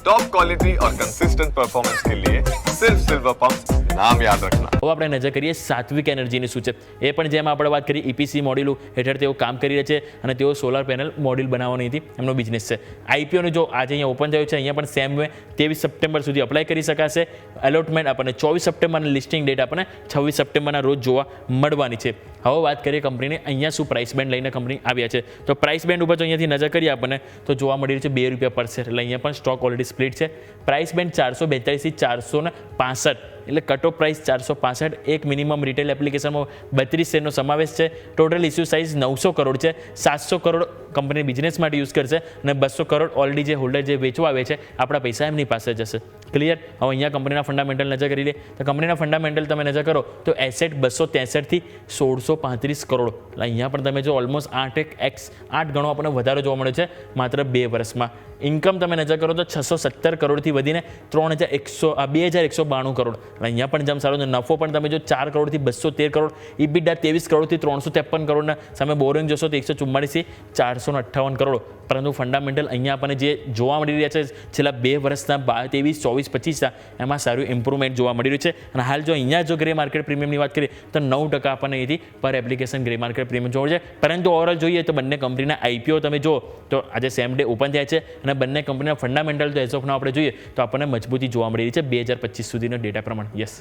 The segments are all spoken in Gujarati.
टॉप क्वालिटी और कंसिस्टेंट परफॉर्मेंस के लिए सिर्फ सिल्वर पंप नाम याद रखना। હવે આપણે નજર કરીએ સાત્વિક એનર્જીની શું છે એ પણ જેમ આપણે વાત કરી EPC મોડ્યુલ હેઠળ તેઓ કામ કરી રહ્યા છે અને તેઓ સોલાર પેનલ મોડ્યુલ બનાવવાની હતી એમનો બિઝનેસ છે. આઈપીઓનું જો આજે અહીંયા ઓપન થયું છે અહીંયા પણ સેમ વે 23 સપ્ટેમ્બર સુધી અપ્લાય કરી શકાશે. એલોટમેન્ટ આપણને 24 સપ્ટેમ્બર અને લિસ્ટિંગ ડેટ આપણને 26 સપ્ટેમ્બરના રોજ જોવા મળવાની છે. હવે વાત કરીએ કંપનીને અહીંયા શું પ્રાઇસ બેન્ડ લઈને કંપની આવ્યા છે તો પ્રાઇસ બેન્ડ ઉપર જો અહીંયાથી નજર કરીએ આપણને તો જોવા મળી રહ્યું છે ₹2 પર શેર એટલે અહીંયા પણ સ્ટોક ઓલરેડી સ્પ્લિટ છે. પ્રાઇસ બેન્ડ 442 થી 465 એટલે કટ ઓફ પ્રાઇસ 465. એક મિનિમમ રિટેલ એપ્લિકેશનમાં 32 શેરનો સમાવેશ છે. ટોટલ ઇસ્યુ સાઇઝ 900 કરોડ છે. 700 કરોડ કંપની બિઝનેસ માટે યુઝ કરશે અને 200 કરોડ ઓલરેડી જે હોલ્ડર જે વેચવા આવે છે આપણા પૈસા એમની પાસે જશે. ક્લિયર. હવે અહીંયા કંપનીના ફંડામેન્ટલ નજર કરી લે તો કંપનીના ફંડામેન્ટલ તમે નજર કરો તો એસેટ 263 થી 1635 કરોડ એટલે અહીંયા પણ તમે જો ઓલમોસ્ટ 8 ગણો આપણને વધારો જોવા મળે છે માત્ર 2 વર્ષમાં. ઇન્કમ તમે નજર કરો તો 617 કરોડથી વધીને 2192 કરોડ. અહીંયા પણ જેમ સારો નફો પણ તમે જો 4 કરોડથી 213 કરોડ, ઇબિડા 23 કરોડથી 353 કરોડના સામે બોરિંગ જોશો તો 144 થી 458 કરોડ. પરંતુ ફંડામેન્ટલ અહીંયા આપણને જે જોવા મળી રહ્યા છે છેલ્લા 2 વર્ષના 23, 24, 25 એમાં સારું ઇમ્પ્રુવમેન્ટ જોવા મળી રહ્યું છે. અને હાલ જો અહીંયા જો ગ્રે માર્કેટ પ્રીમિયમની વાત કરીએ તો 9% આપણને અહીંથી પર એપ્લિકેશન ગ્રે માર્કેટ પ્રીમિયમ જોવા મળે છે. પરંતુ ઓવરઓલ જોઈએ તો બંને કંપનીના આઈપીઓ તમે જો તો આજે સેમ ડે ઓપન થયા છે અને બંને કંપનીના ફંડામેન્ટલ તો એઝ ઓફ નાઉ આપણે જોઈએ તો આપણને મજબૂતી જોવા મળી રહી છે 2025 સુધીના ડેટા પ્રમાણે. યસ.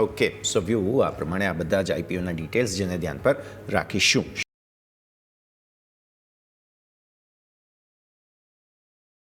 ઓકે સો વ્યૂ આ પ્રમાણે આ બધા જ આઈપીઓના ડિટેલ્સ જેને ધ્યાન પર રાખીશું.